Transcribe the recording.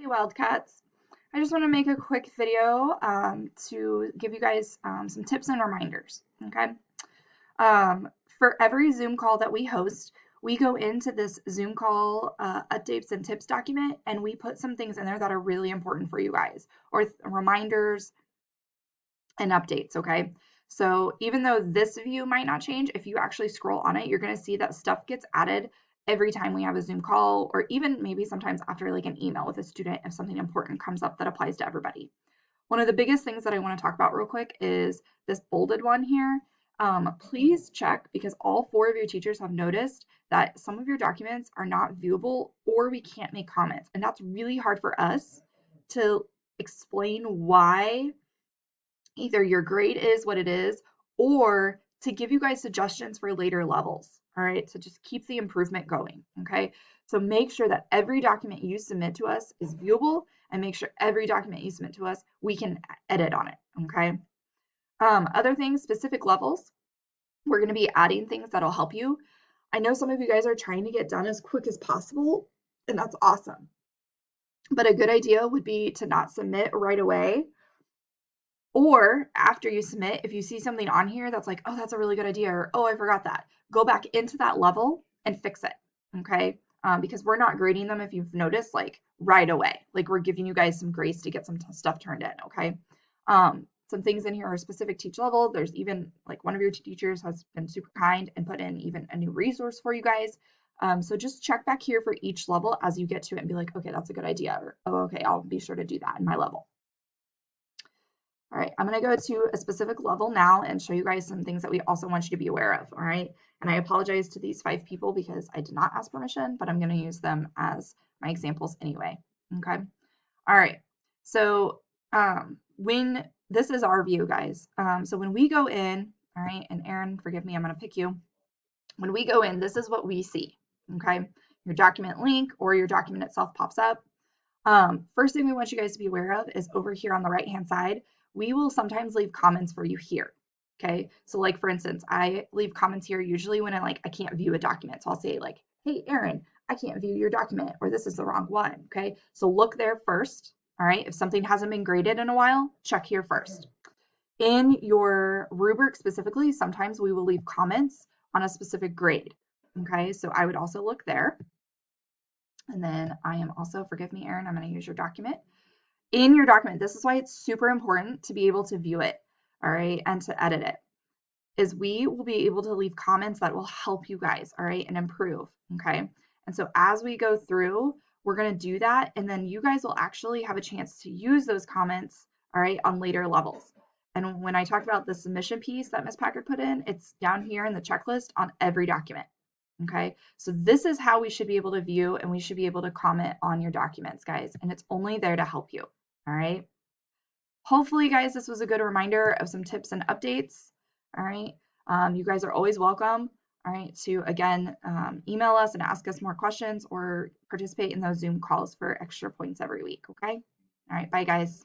Hey Wildcats. I just want to make a quick video to give you guys some tips and reminders, okay? For every Zoom call that we host, we go into this Zoom call updates and tips document and we put some things in there that are really important for you guys, or reminders and updates, okay? So even though this view might not change, if you actually scroll on it, you're going to see that stuff gets added every time we have a Zoom call, or even maybe sometimes after like an email with a student if something important comes up that applies to everybody. One of the biggest things that I want to talk about real quick is this bolded one here. Please check, because all 4 of your teachers have noticed that some of your documents are not viewable or we can't make comments. And that's really hard for us to explain why either your grade is what it is or to give you guys suggestions for later levels. All right, so just keep the improvement going. Okay, so make sure that every document you submit to us is viewable, and make sure every document you submit to us, we can edit on it. Okay, other things, specific levels, we're going to be adding things that'll help you. I know some of you guys are trying to get done as quick as possible, and that's awesome. But a good idea would be to not submit right away. Or after you submit, if you see something on here that's like, oh, that's a really good idea, or oh, I forgot that, go back into that level and fix it, okay? Because we're not grading them, if you've noticed, like right away. Like we're giving you guys some grace to get some stuff turned in, okay? Some things in here are specific teach level. There's even like one of your teachers has been super kind and put in even a new resource for you guys. So just check back here for each level as you get to it and be like, okay, that's a good idea, or oh, okay, I'll be sure to do that in my level. All right, I'm going to go to a specific level now and show you guys some things that we also want you to be aware of, all right? And I apologize to these 5 people because I did not ask permission, but I'm going to use them as my examples anyway, okay? All right, so when this is our view, guys. So when we go in, all right, and Aaron, forgive me, I'm going to pick you. When we go in, this is what we see, okay? Your document link or your document itself pops up. First thing we want you guys to be aware of is over here on the right-hand side, we will sometimes leave comments for you here. Okay, so like for instance, I leave comments here usually when I can't view a document. So I'll say like, hey, Aaron, I can't view your document, or this is the wrong one. Okay, so look there first. All right, if something hasn't been graded in a while, check here first. In your rubric specifically, sometimes we will leave comments on a specific grade. Okay, so I would also look there. And then I am also, forgive me, Aaron, I'm going to use your document. In your document, this is why it's super important to be able to view it, all right, and to edit it, is we will be able to leave comments that will help you guys, all right, and improve, okay? And so as we go through, we're going to do that, and then you guys will actually have a chance to use those comments, all right, on later levels. And when I talked about the submission piece that Ms. Packard put in, it's down here in the checklist on every document. Okay, so this is how we should be able to view and we should be able to comment on your documents, guys, and it's only there to help you. All right. Hopefully, guys, this was a good reminder of some tips and updates. All right. You guys are always welcome, all right, to again email us and ask us more questions or participate in those Zoom calls for extra points every week. Okay. All right. Bye, guys.